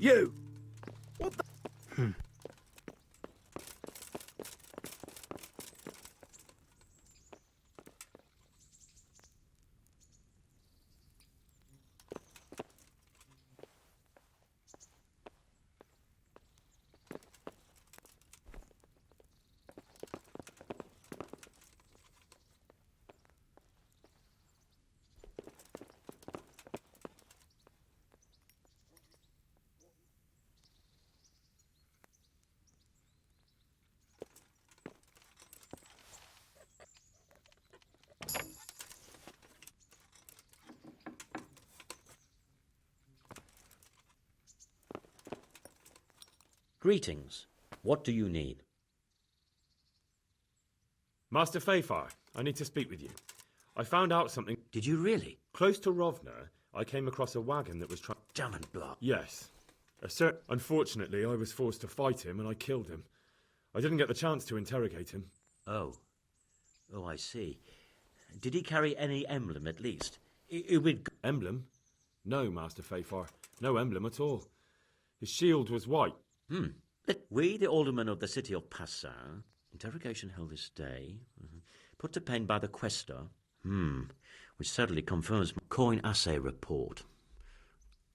You! What the... Greetings. What do you need? Master Fayfar, I need to speak with you. I found out something. Did you really? Close to Rovna, I came across a wagon that was trying... Damn and blood. Yes. Unfortunately, I was forced to fight him and I killed him. I didn't get the chance to interrogate him. Oh. Oh, I see. Did he carry any emblem, at least? It would... Emblem? No, Master Fayfar. No emblem at all. His shield was white. We, the aldermen of the city of Passau, interrogation held this day, put to pen by the questor, which certainly confirms my coin assay report.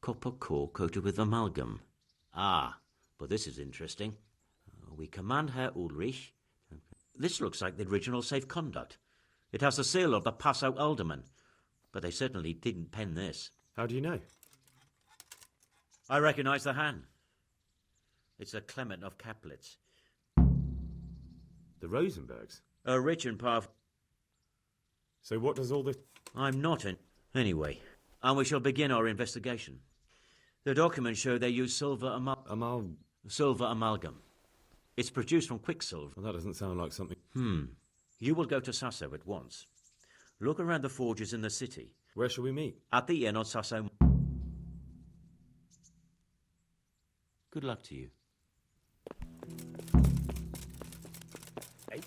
Copper core coated with amalgam. Ah, but this is interesting. We command Herr Ulrich. This looks like the original safe conduct. It has the seal of the Passau alderman, but they certainly didn't pen this. How do you know? I recognize the hand. It's a Clement of Caplitz. The Rosenbergs? A rich and powerful... So what does all this... I'm not in... Anyway, and we shall begin our investigation. The documents show they use silver silver amalgam. It's produced from quicksilver. Well, that doesn't sound like something... You will go to Sasso at once. Look around the forges in the city. Where shall we meet? At the inn on Sasso... Good luck to you. Hey.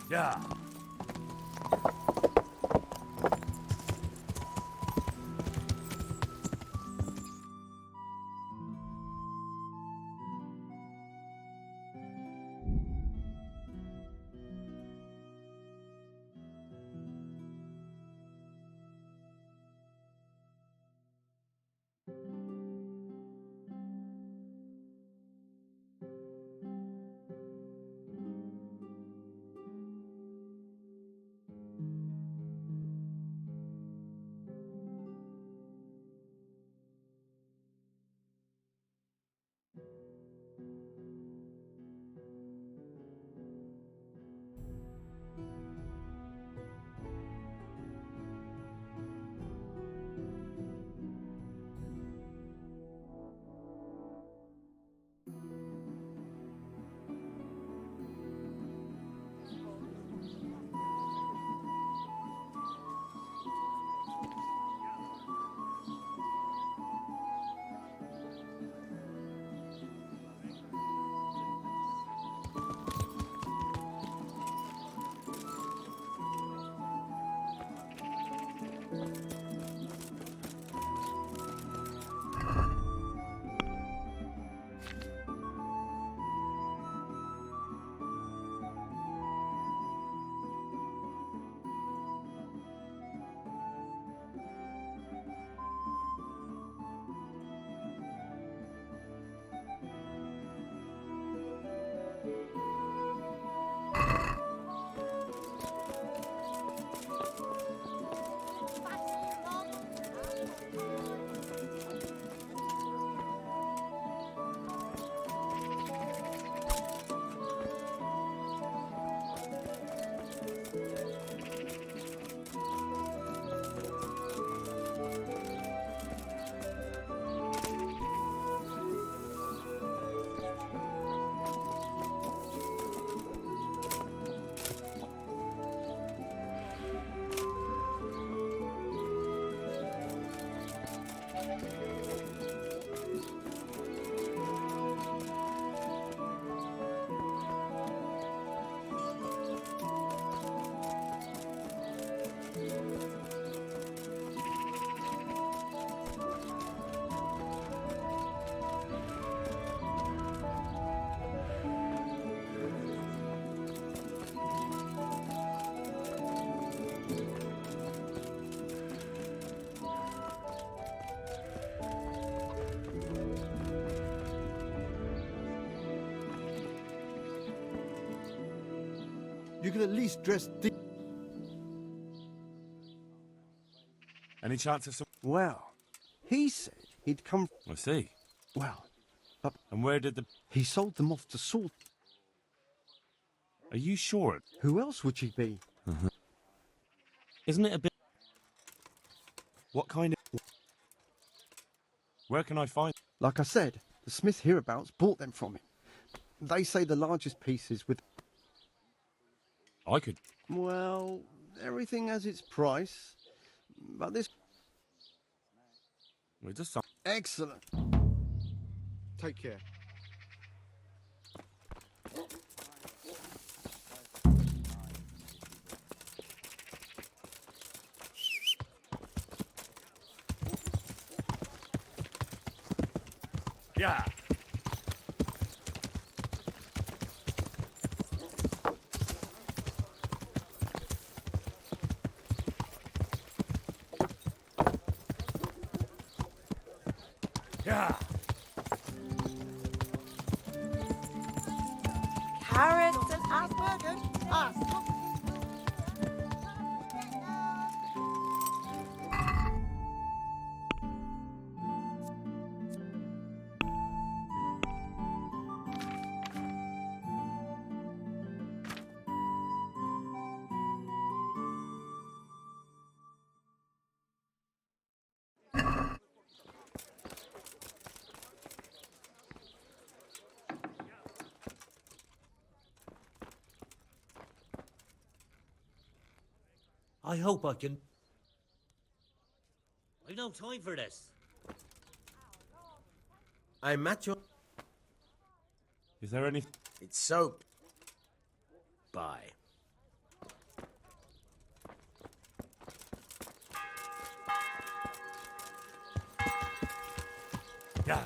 Yeah. You could at least dress Any chance of some... Well, he said he'd come... I see. Well, And where did the... he sold them off to Sword. Are you sure? Who else would she be? Isn't it a bit... What kind of... Where can I find... Like I said, the Smith hereabouts bought them from him. They say the largest pieces with... I could... Well, everything has its price. But this... It does sound... Excellent. Take care. Yeah. Yeah. Carrots and asperges. I hope I can... I've no time for this. I'm at your... Is there any... It's soap. Bye. Yeah.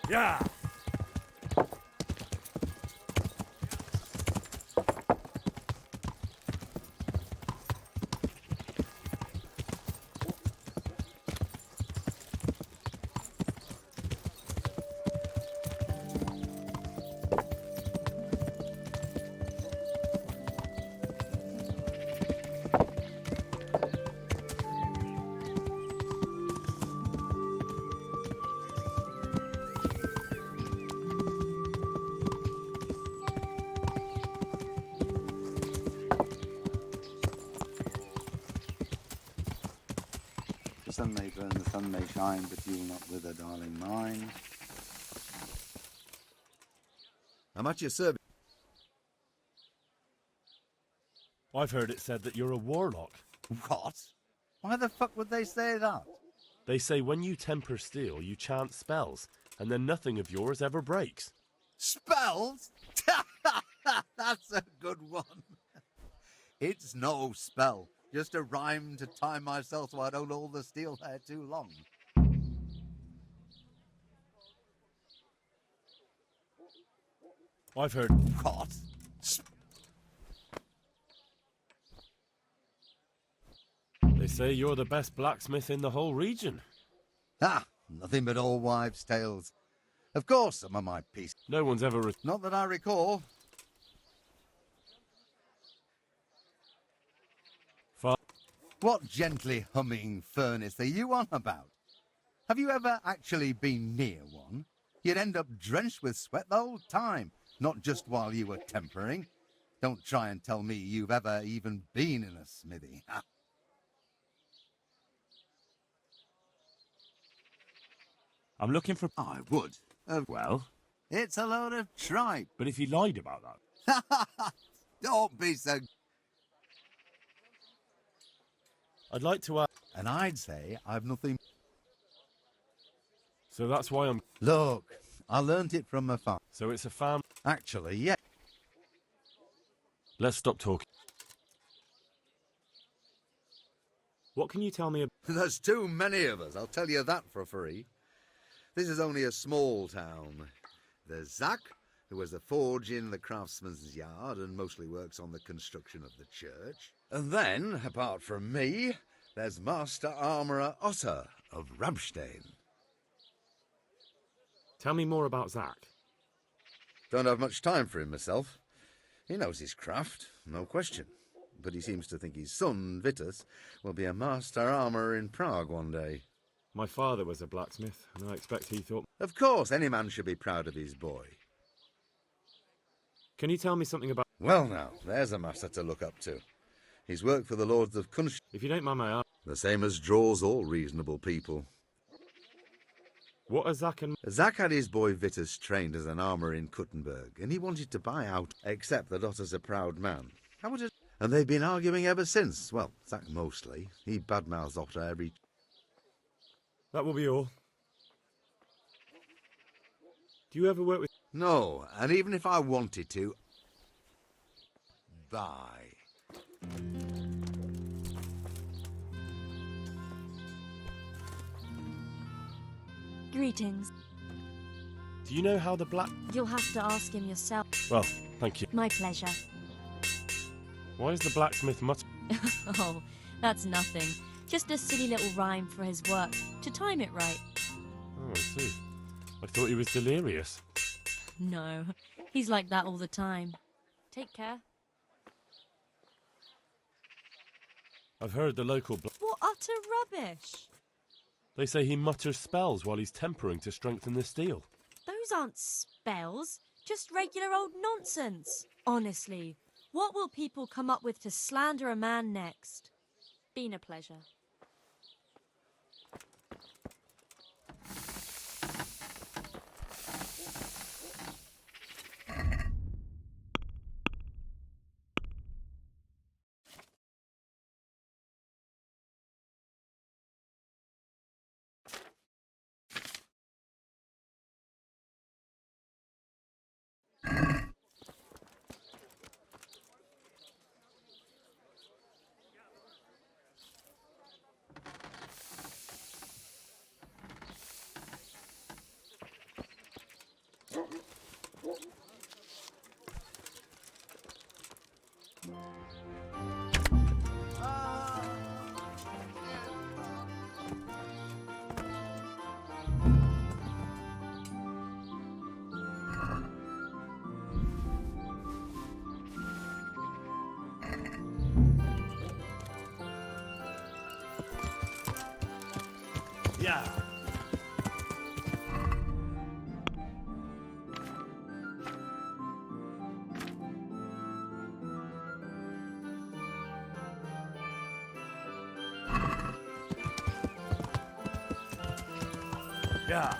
Yeah. The sun may burn, the sun may shine, but you'll not wither, darling mine. I'm at your service. I've heard it said that you're a warlock. What? Why the fuck would they say that? They say when you temper steel, you chant spells, and then nothing of yours ever breaks. Spells? That's a good one. It's no spell, just a rhyme to time myself so I don't hold the steel hair too long. I've heard... What? They say you're the best blacksmith in the whole region. Ah, nothing but old wives' tales. Of course, some of my pieces. No one's ever... Not that I recall. What gently humming furnace are you on about? Have you ever actually been near one? You'd end up drenched with sweat the whole time, not just while you were tempering. Don't try and tell me you've ever even been in a smithy. I'm looking for... I would. Well? It's a load of tripe. But if you lied about that... Don't be so... I'd like to ask... And I'd say I've nothing... So that's why I'm... Look, I learnt it from my father. So it's a fam... Actually, yeah. Let's stop talking. What can you tell me about... There's too many of us, I'll tell you that for free. This is only a small town. There's Zach, who has a forge in the craftsman's yard and mostly works on the construction of the church. And then, apart from me, there's Master Armourer Otter of Ramstein. Tell me more about Zach. Don't have much time for him myself. He knows his craft, no question. But he seems to think his son, Vitus, will be a master armourer in Prague one day. My father was a blacksmith, and I expect he thought... Of course, any man should be proud of his boy. Can you tell me something about... Well now, there's a master to look up to. He's worked for the Lords of Kunst... If you don't mind my ask... The same as draws all reasonable people. What are Zach and... Zach had his boy Vitus trained as an armourer in Kuttenberg, and he wanted to buy out, except that Otter's a proud man. How would it... And they've been arguing ever since. Well, Zach mostly. He badmouths Otter every... That will be all. Do you ever work with... No, and even if I wanted to... Bye. Greetings. Do you know how the black... You'll have to ask him yourself. Well, thank you. My pleasure. Why is the blacksmith Oh, that's nothing. Just a silly little rhyme for his work, to time it right. Oh, I see. I thought he was delirious. No, he's like that all the time. Take care. I've heard the local... What utter rubbish! They say he mutters spells while he's tempering to strengthen the steel. Those aren't spells, just regular old nonsense. Honestly, what will people come up with to slander a man next? Been a pleasure. Yeah. Yeah.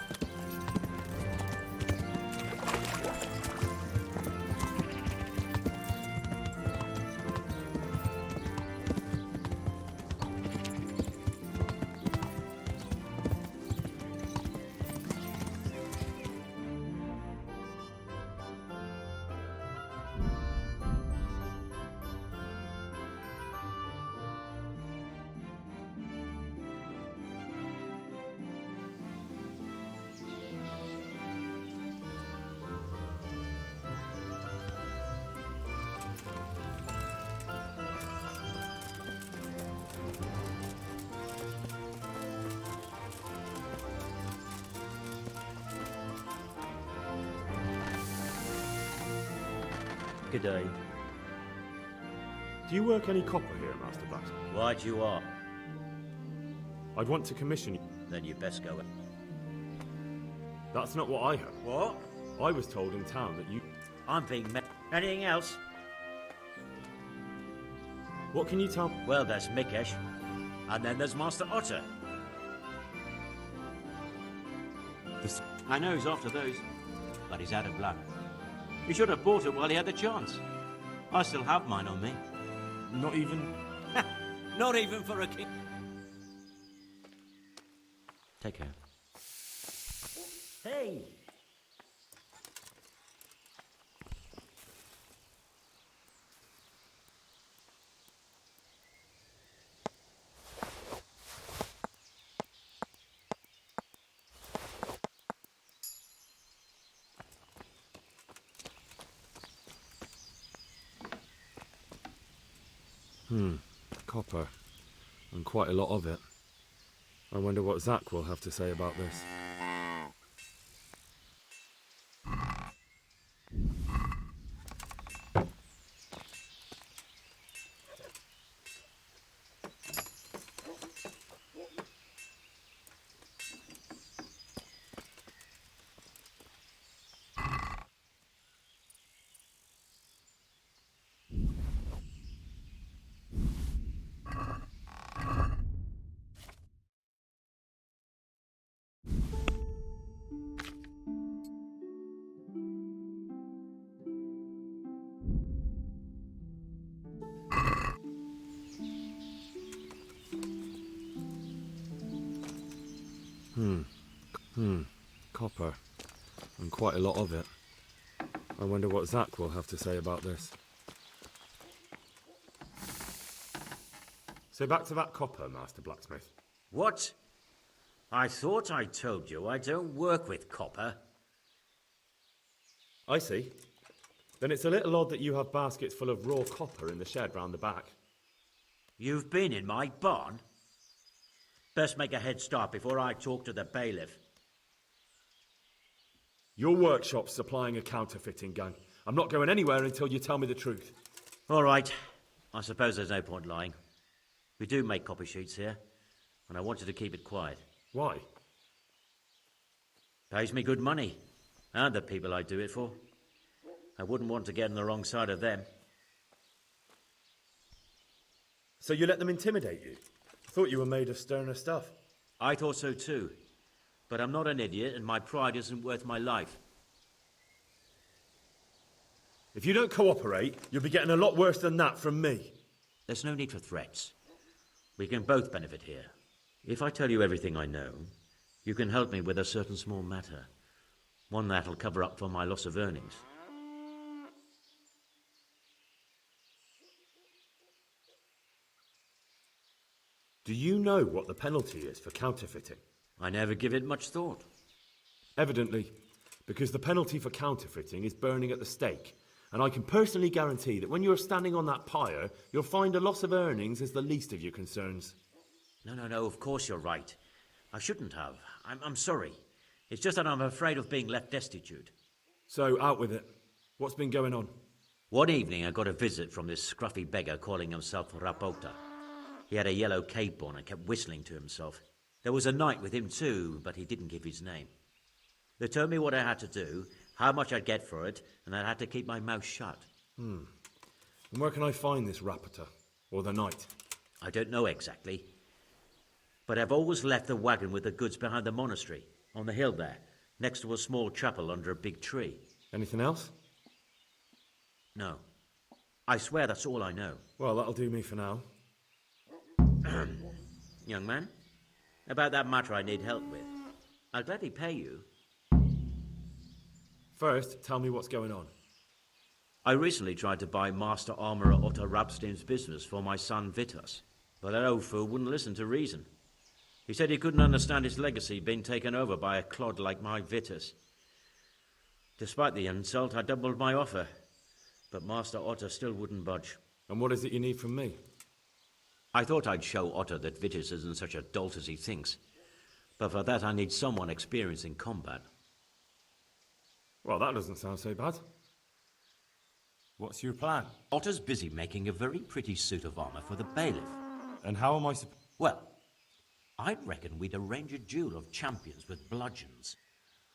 Good day. Do you work any copper here, Master Blacksmith? Why'd you are? I'd want to commission you. Then you best go. That's not what I heard. What? I was told in town that you... I'm being met. Anything else? What can you tell... Well, there's Mikesh. And then there's Master Otter. I know he's after those, but he's out of luck. He should have bought it while he had the chance. I still have mine on me. Not even... Not even for a king. Take care. Hey! Copper. And quite a lot of it. I wonder what Zach will have to say about this. Copper. And quite a lot of it. I wonder what Zach will have to say about this. So back to that copper, Master Blacksmith. What? I thought I told you I don't work with copper. I see. Then it's a little odd that you have baskets full of raw copper in the shed round the back. You've been in my barn? Best make a head start before I talk to the bailiff. Your workshop's supplying a counterfeiting gang. I'm not going anywhere until you tell me the truth. All right. I suppose there's no point lying. We do make copy sheets here, and I wanted to keep it quiet. Why? Pays me good money, and the people I do it for. I wouldn't want to get on the wrong side of them. So you let them intimidate you? I thought you were made of sterner stuff. I thought so too. But I'm not an idiot, and my pride isn't worth my life. If you don't cooperate, you'll be getting a lot worse than that from me. There's no need for threats. We can both benefit here. If I tell you everything I know, you can help me with a certain small matter. One that'll cover up for my loss of earnings. Do you know what the penalty is for counterfeiting? I never give it much thought. Evidently, because the penalty for counterfeiting is burning at the stake. And I can personally guarantee that when you're standing on that pyre, you'll find a loss of earnings is the least of your concerns. No, of course you're right. I shouldn't have. I'm sorry. It's just that I'm afraid of being left destitute. So, out with it. What's been going on? One evening I got a visit from this scruffy beggar calling himself Rapota. He had a yellow cape on and kept whistling to himself. There was a knight with him too, but he didn't give his name. They told me what I had to do, how much I'd get for it, and I had to keep my mouth shut. And where can I find this Rapota? Or the knight? I don't know exactly. But I've always left the wagon with the goods behind the monastery, on the hill there, next to a small chapel under a big tree. Anything else? No. I swear that's all I know. Well, that'll do me for now. Young man, about that matter I need help with. I'll gladly pay you. First, tell me what's going on. I recently tried to buy Master Armourer Otto Rabstein's business for my son Vitus, but that old fool wouldn't listen to reason. He said he couldn't understand his legacy being taken over by a clod like my Vitus. Despite the insult, I doubled my offer, but Master Otto still wouldn't budge. And what is it you need from me? I thought I'd show Otto that Vitus isn't such a dolt as he thinks, but for that I need someone experienced in combat. Well, that doesn't sound so bad. What's your plan? Otto's busy making a very pretty suit of armour for the bailiff. And how am I Well, I'd reckon we'd arrange a duel of champions with bludgeons.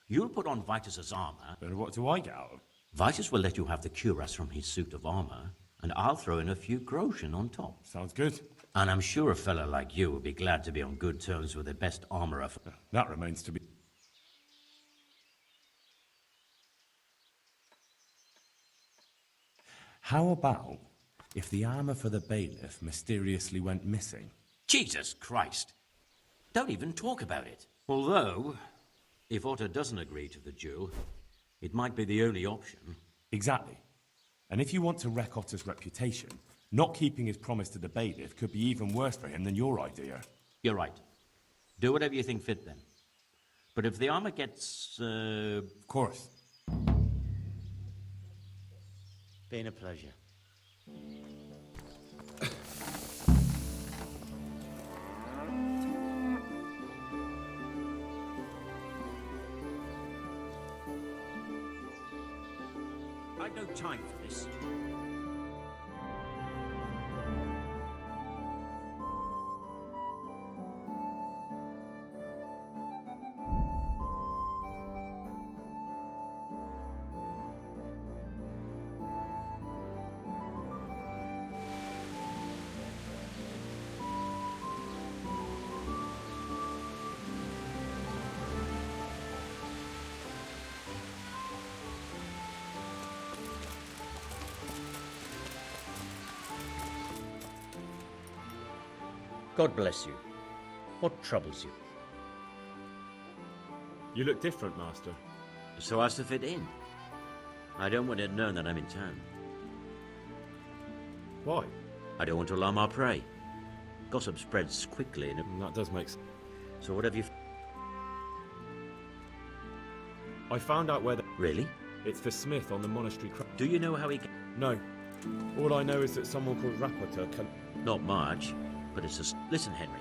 You'll put on Vitus's armour. And what do I get out of it? Vitus will let you have the cuirass from his suit of armour, and I'll throw in a few groschen on top. Sounds good. And I'm sure a fella like you will be glad to be on good terms with the best armourer. That remains to be... How about if the armour for the bailiff mysteriously went missing? Jesus Christ! Don't even talk about it. Although, if Otto doesn't agree to the duel, it might be the only option. Exactly. And if you want to wreck Otter's reputation, not keeping his promise to the bailiff could be even worse for him than your idea. You're right. Do whatever you think fit then. But if the armour gets, Of course. Been a pleasure. got time for this. God bless you. What troubles you? You look different, Master. So as to fit in. I don't want it known that I'm in town. Why? I don't want to alarm our prey. Gossip spreads quickly and... That does make sense. So what have you... I found out where the... Really? It's for Smith on the monastery... Do you know how he... No. All I know is that someone called Rapporteur can... Not much, but it's a... Listen, Henry.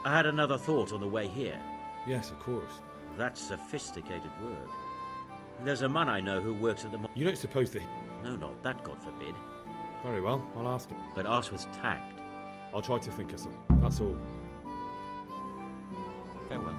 I had another thought on the way here. Yes, of course. That's sophisticated work. There's a man I know who works at the... You don't suppose that... No, not that, God forbid. Very well, I'll ask him. But ask with tact. I'll try to think of something. That's all. Farewell.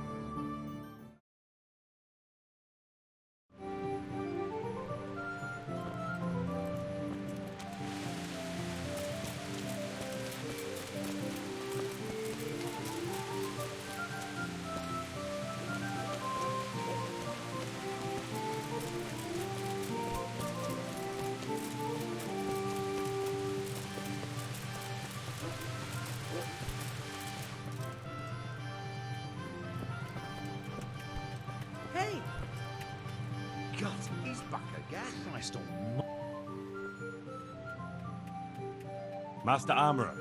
Hey! God, he's back again. Christ on... Master Armourer,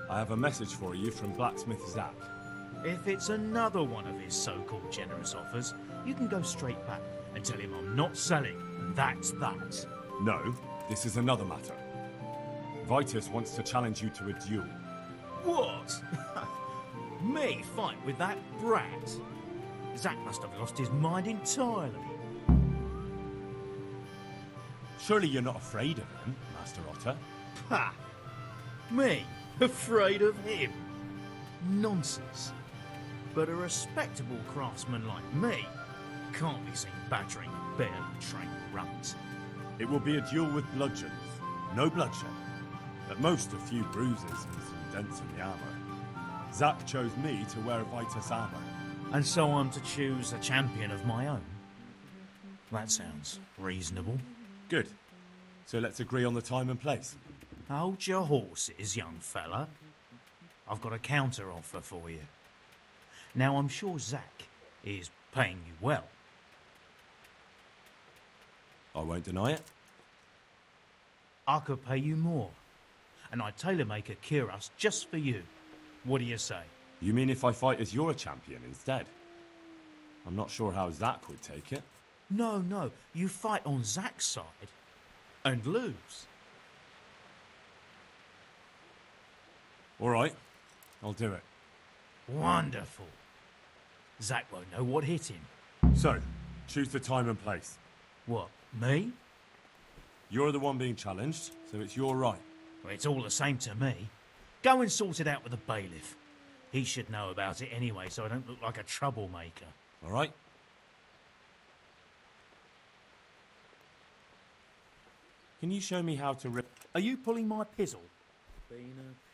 I have a message for you from Blacksmith Zack. If it's another one of his so-called generous offers, you can go straight back and tell him I'm not selling, and that's that. No, this is another matter. Vitus wants to challenge you to a duel. What? Me fight with that brat? Zack must have lost his mind entirely. Surely you're not afraid of him, Master Otter? Ha! Me? Afraid of him? Nonsense. But a respectable craftsman like me can't be seen battering barely trained runs. It will be a duel with bludgeons. No bloodshed. At most a few bruises and some dents in the armour. Zack chose me to wear Vitus armour. And so I'm to choose a champion of my own? That sounds reasonable. Good. So let's agree on the time and place. Hold your horses, young fella. I've got a counter offer for you. Now, I'm sure Zack is paying you well. I won't deny it. I could pay you more. And I'd tailor-make a cuirass just for you. What do you say? You mean if I fight as your champion instead? I'm not sure how Zack would take it. No, no. You fight on Zack's side and lose. All right, I'll do it. Wonderful. Zack won't know what hit him. So, choose the time and place. What, me? You're the one being challenged, so it's your right. Well, it's all the same to me. Go and sort it out with the bailiff. He should know about it anyway, so I don't look like a troublemaker. All right? Can you show me how to rip... Are you pulling my pizzle? Been a pleasure.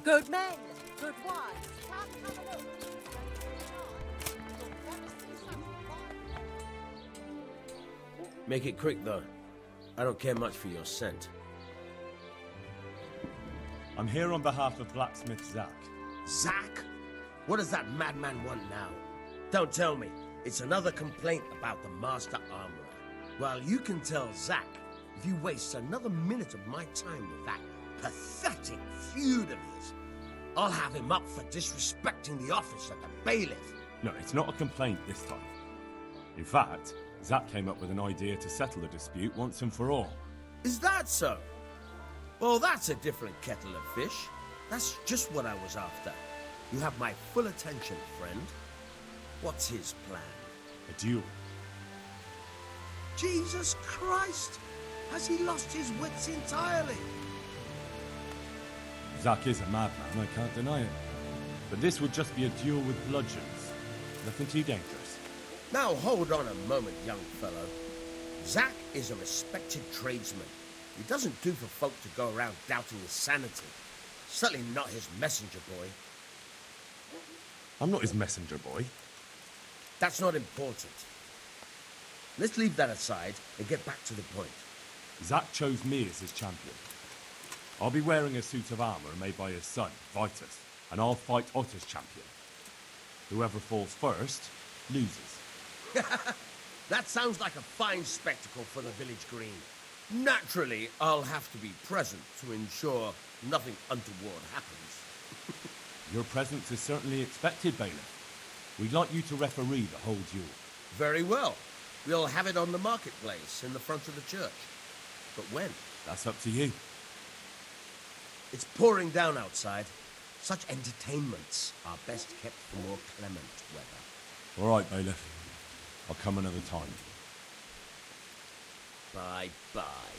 Good men, good wives. Come have a look. You'll never see such fine. Make it quick, though. I don't care much for your scent. I'm here on behalf of blacksmith Zach. Zack? What does that madman want now? Don't tell me. It's another complaint about the Master Armorer. Well, you can tell Zack if he wastes another minute of my time with that pathetic feud of his. I'll have him up for disrespecting the office of the bailiff. No, it's not a complaint this time. In fact, Zach came up with an idea to settle the dispute once and for all. Is that so? Well, that's a different kettle of fish. That's just what I was after. You have my full attention, friend. What's his plan? A duel. Jesus Christ! Has he lost his wits entirely? Zach is a madman, I can't deny it. But this would just be a duel with bludgeons. Nothing too dangerous. Now hold on a moment, young fellow. Zack is a respected tradesman. It doesn't do for folk to go around doubting his sanity. Certainly not his messenger boy. I'm not his messenger boy. That's not important. Let's leave that aside and get back to the point. Zach chose me as his champion. I'll be wearing a suit of armour made by his son, Vitus, and I'll fight Otter's champion. Whoever falls first, loses. That sounds like a fine spectacle for the village green. Naturally, I'll have to be present to ensure nothing untoward happens. Your presence is certainly expected, Bailiff. We'd like you to referee the whole duel. Very well. We'll have it on the marketplace in the front of the church. But when? That's up to you. It's pouring down outside. Such entertainments are best kept for more clement weather. All right, Bailiff. I'll come another time. Bye-bye.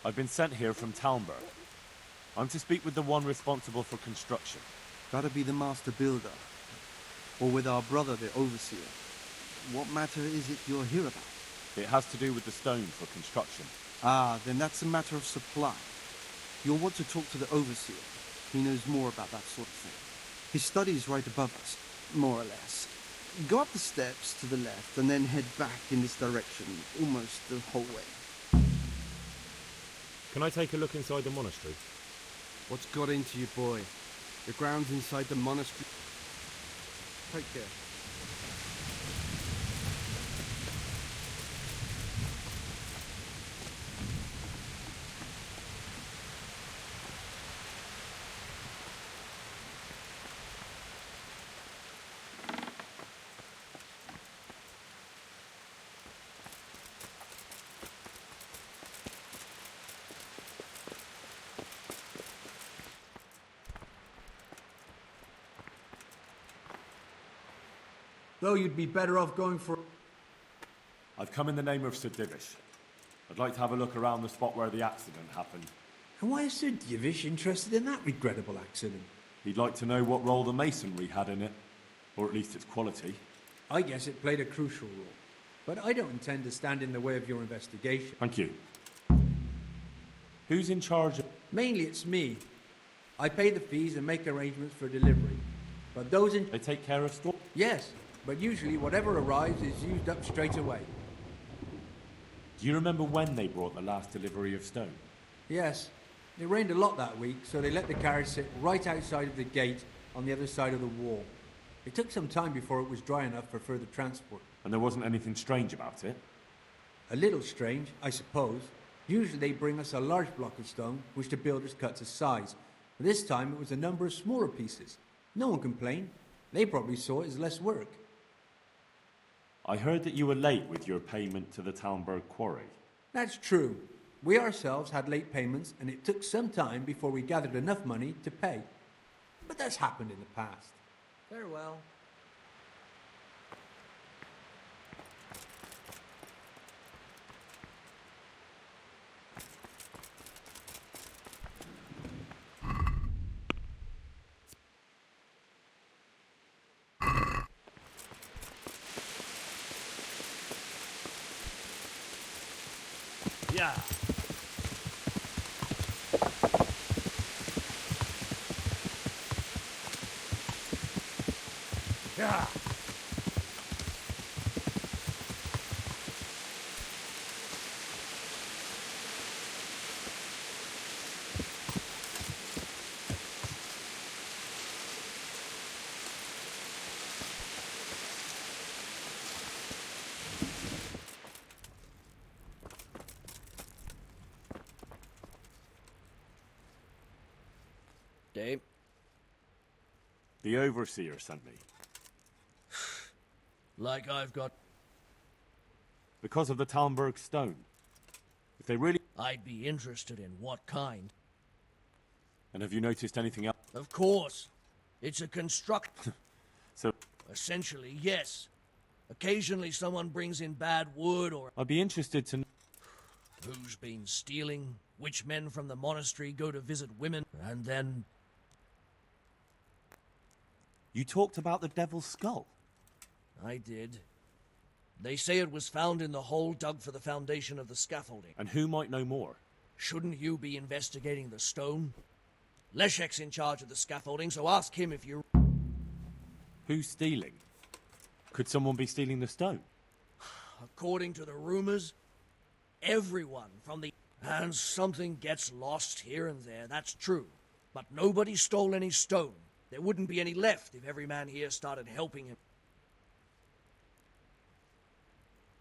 I've been sent here from Talmberg. I'm to speak with the one responsible for construction. Gotta be the master builder. Or with our brother, the overseer. What matter is it you're here about? It has to do with the stone for construction. Ah, then that's a matter of supply. You'll want to talk to the overseer. He knows more about that sort of thing. His study is right above us, more or less. Go up the steps to the left and then head back in this direction, almost the whole way. Can I take a look inside the monastery? What's got into you, boy? The grounds inside the monastery. Take care. Though you'd be better off going for... I've come in the name of Sir Divish. I'd like to have a look around the spot where the accident happened. And why is Sir Divish interested in that regrettable accident? He'd like to know what role the masonry had in it, or at least its quality. I guess it played a crucial role. But I don't intend to stand in the way of your investigation. Thank you. Who's in charge of... Mainly it's me. I pay the fees and make arrangements for delivery. But those in... They take care of store? Yes, but usually whatever arrives is used up straight away. Do you remember when they brought the last delivery of stone? Yes. It rained a lot that week, so they let the carriage sit right outside of the gate on the other side of the wall. It took some time before it was dry enough for further transport. And there wasn't anything strange about it? A little strange, I suppose. Usually they bring us a large block of stone, which the builders cut to size. But this time it was a number of smaller pieces. No one complained. They probably saw it as less work. I heard that you were late with your payment to the Talmberg quarry. That's true. We ourselves had late payments, and it took some time before we gathered enough money to pay. But that's happened in the past. Farewell. Yeah. Yeah. Dave? The overseer sent me. Like I've got... Because of the Talmberg stone. If they really... I'd be interested in what kind. And have you noticed anything else? Of course. It's a construct... So... Essentially, yes. Occasionally someone brings in bad wood or... I'd be interested to know... Who's been stealing, which men from the monastery go to visit women, and then... You talked about the devil's skull. I did. They say it was found in the hole dug for the foundation of the scaffolding. And who might know more? Shouldn't you be investigating the stone? Leszek's in charge of the scaffolding, so ask him if you... Who's stealing? Could someone be stealing the stone? According to the rumors, everyone from the... And something gets lost here and there, that's true. But nobody stole any stone. There wouldn't be any left if every man here started helping him.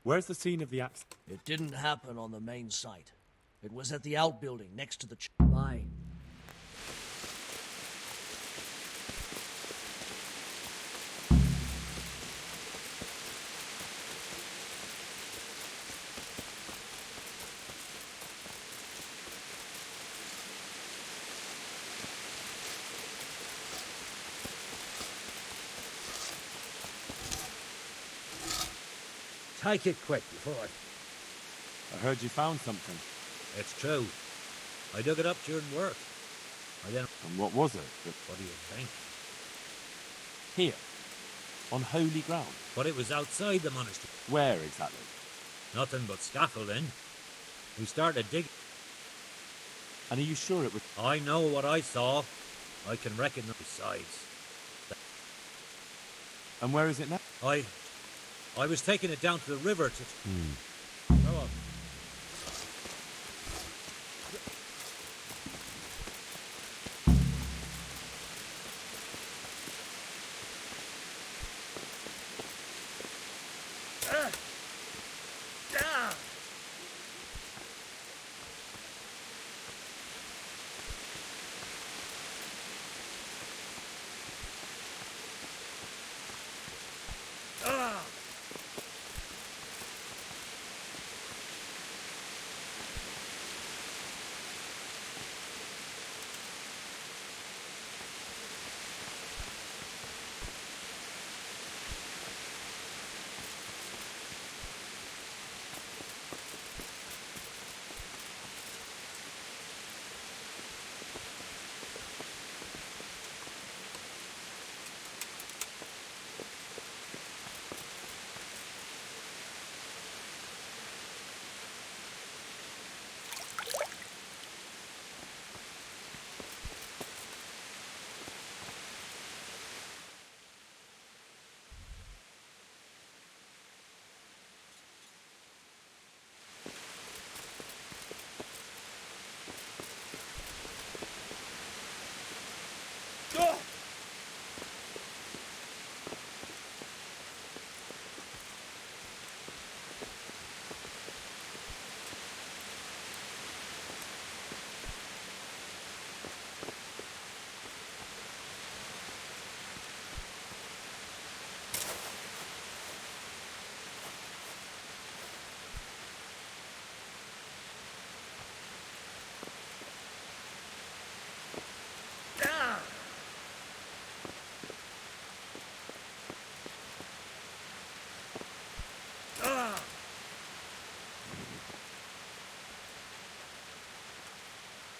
Where's the scene of the accident? It didn't happen on the main site. It was at the outbuilding next to the... Bye. Take it quick before I heard you found something. It's true. I dug it up during work. I then... And what was it? What do you think? Here. On holy ground. But it was outside the monastery. Where exactly? Nothing but scaffolding. We started digging. And are you sure it was... I know what I saw. I can recognize besides. And where is it now? I was taking it down to the river to... Go on.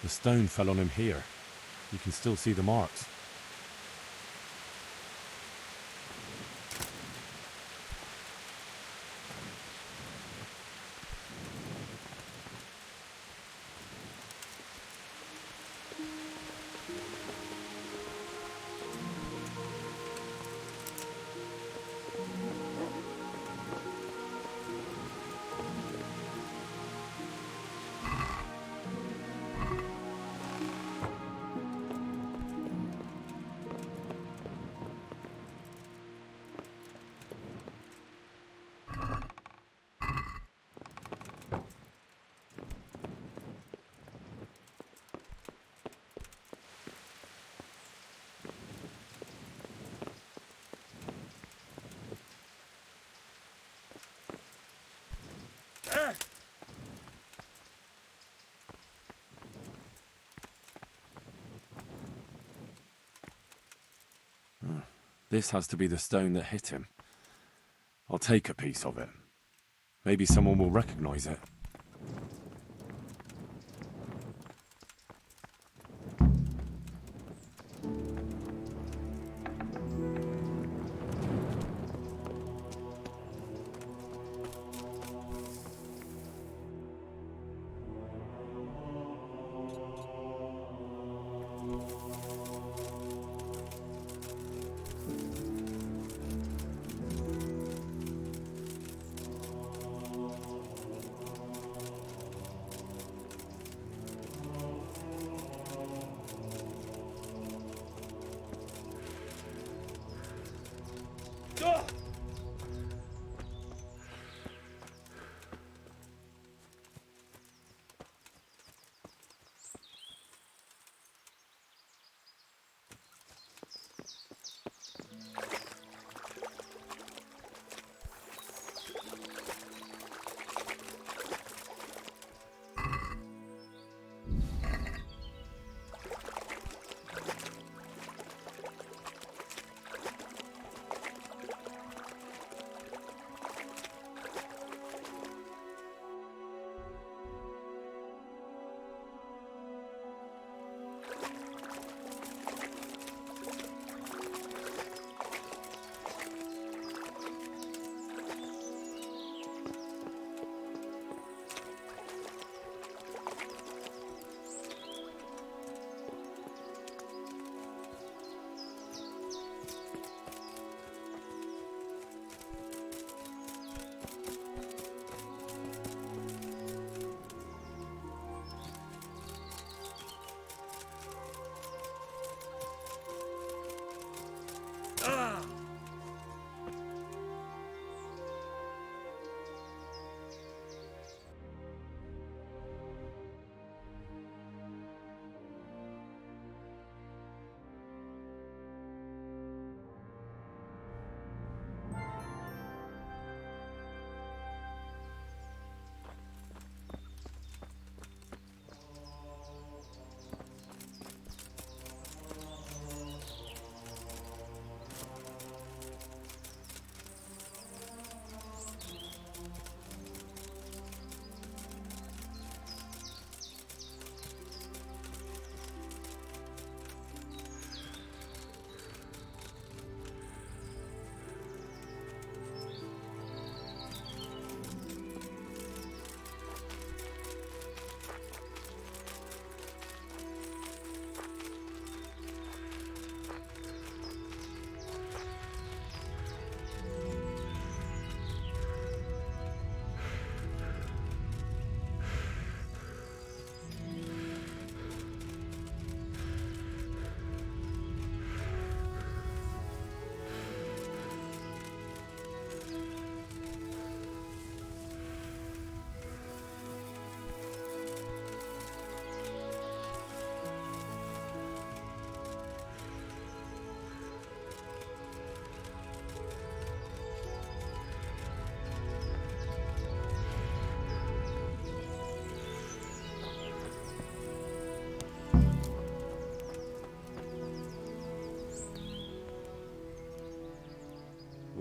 The stone fell on him here. You can still see the marks. This has to be the stone that hit him. I'll take a piece of it. Maybe someone will recognize it.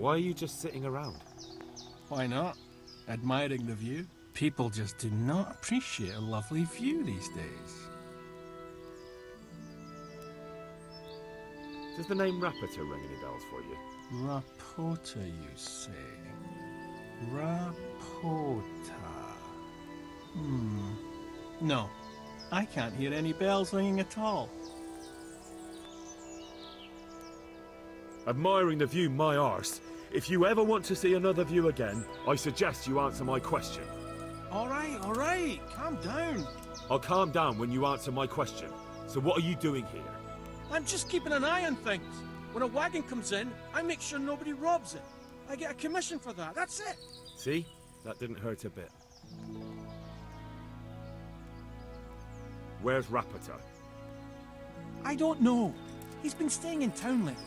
Why are you just sitting around? Why not? Admiring the view? People just do not appreciate a lovely view these days. Does the name Rapita ring any bells for you? Rapota, you say? Rapota. No, I can't hear any bells ringing at all. Admiring the view, my arse. If you ever want to see another view again, I suggest you answer my question. All right, calm down. I'll calm down when you answer my question. So what are you doing here? I'm just keeping an eye on things. When a wagon comes in, I make sure nobody robs it. I get a commission for that, that's it. See? That didn't hurt a bit. Where's Rapita? I don't know. He's been staying in town lately.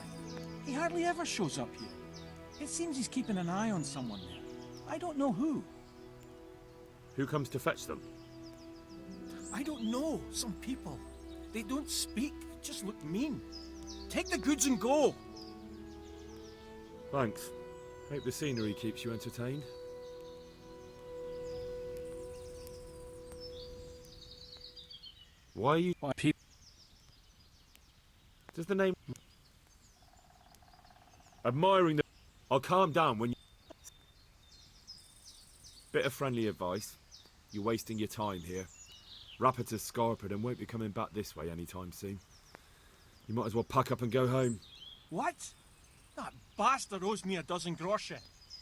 He hardly ever shows up here. It seems he's keeping an eye on someone there. I don't know who. Who comes to fetch them? I don't know. Some people. They don't speak, just look mean. Take the goods and go. Thanks. Hope the scenery keeps you entertained. Why are you... Does the name... Admiring the... I'll calm down when you... Bit of friendly advice. You're wasting your time here. Rapita's scarpered and won't be coming back this way anytime soon. You might as well pack up and go home. What? That bastard owes me a dozen groschen.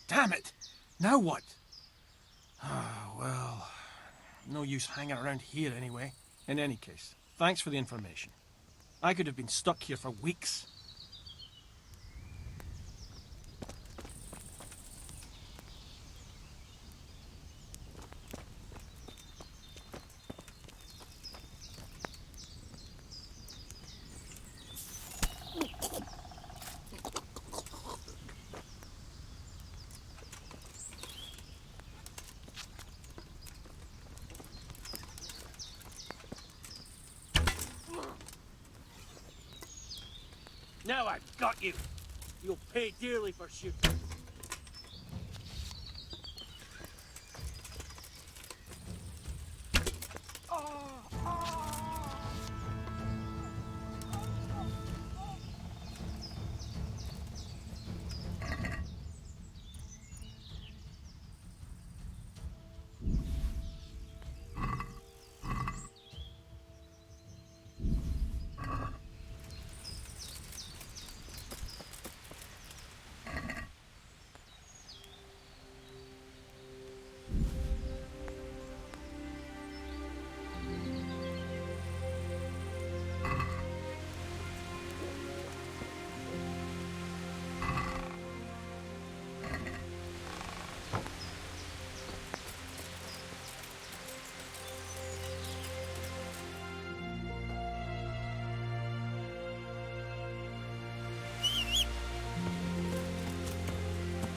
Damn it! Now what? Ah, well... No use hanging around here anyway. In any case, thanks for the information. I could have been stuck here for weeks. Now I've got you. You'll pay dearly for shooting.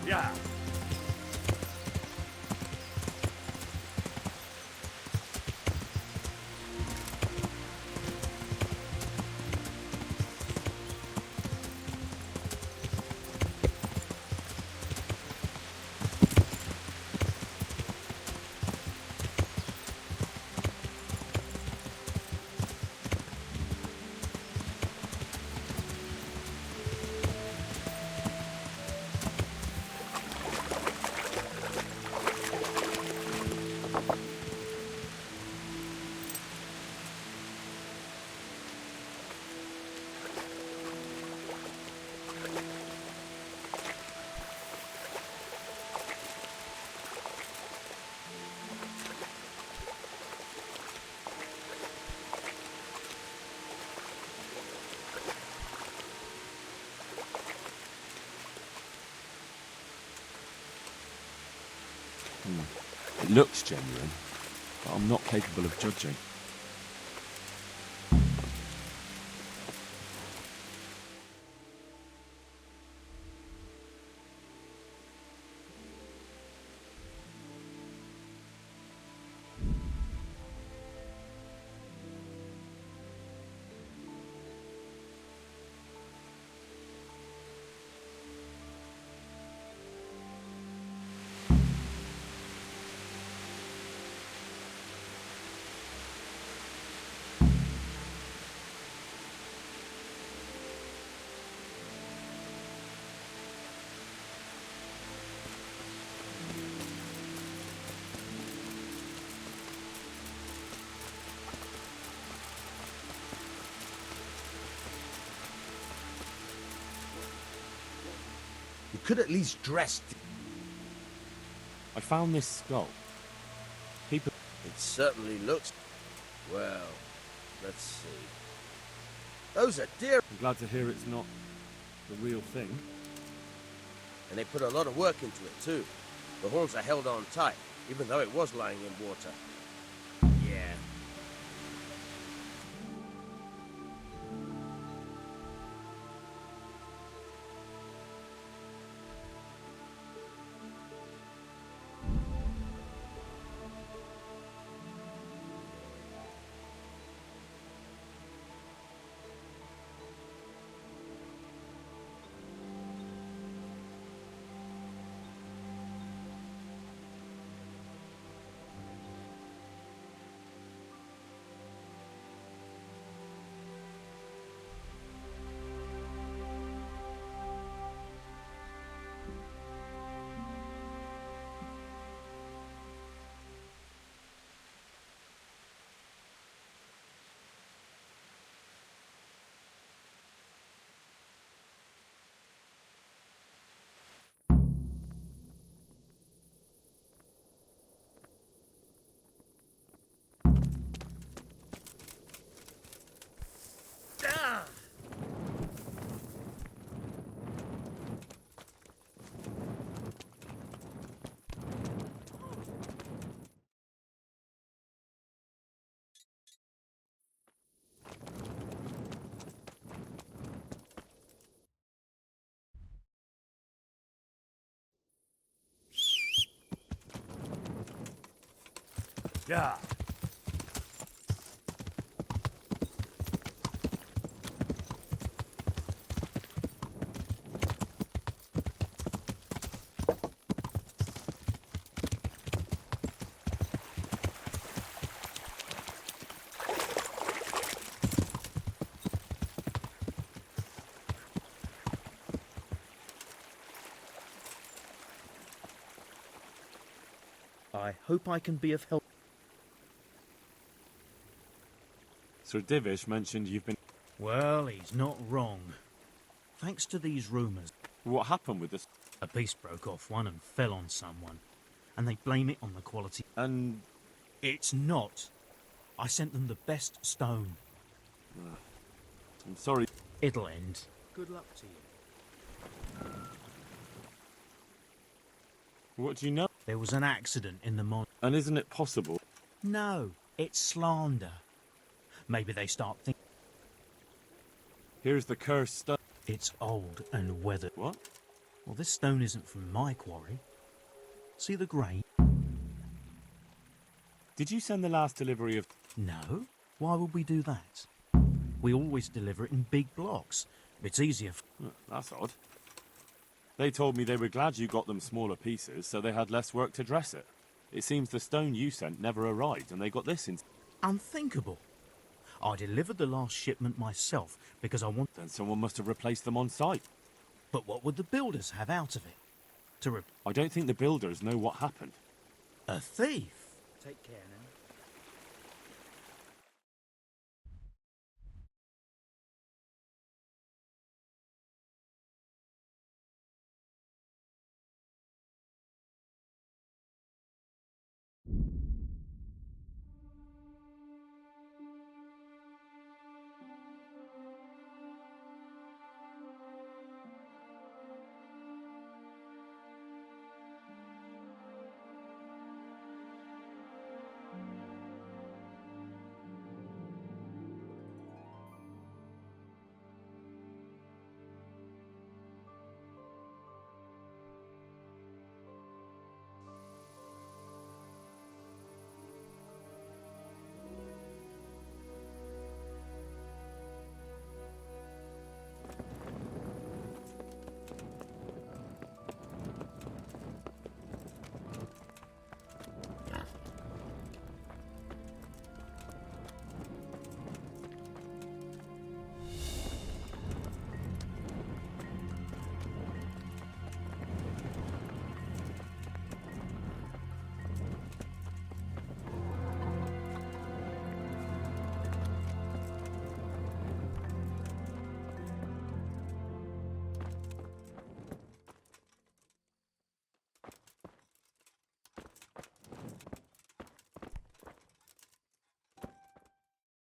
Yeah. It looks genuine, but I'm not capable of judging. could at least dress... I found this skull. People... It certainly looks... Well, let's see. Those are deer... I'm glad to hear it's not the real thing. And they put a lot of work into it, too. The horns are held on tight, even though it was lying in water. Yeah. Yeah. I hope I can be of help. Sir Divish mentioned you've been... Well, he's not wrong. Thanks to these rumours. What happened with this? A beast broke off one and fell on someone. And they blame it on the quality. And... It's not. I sent them the best stone. I'm sorry. It'll end. Good luck to you. What do you know? There was an accident in the mon... And isn't it possible? No, it's slander. Maybe they start thinking... Here's the cursed stone. It's old and weathered. What? Well, this stone isn't from my quarry. See the grain? Did you send the last delivery of... No. Why would we do that? We always deliver it in big blocks. It's easier... That's odd. They told me they were glad you got them smaller pieces, so they had less work to dress it. It seems the stone you sent never arrived, and they got this in... Unthinkable. I delivered the last shipment myself, because I want... Then someone must have replaced them on site. But what would the builders have out of it? I don't think the builders know what happened. A thief? Take care now.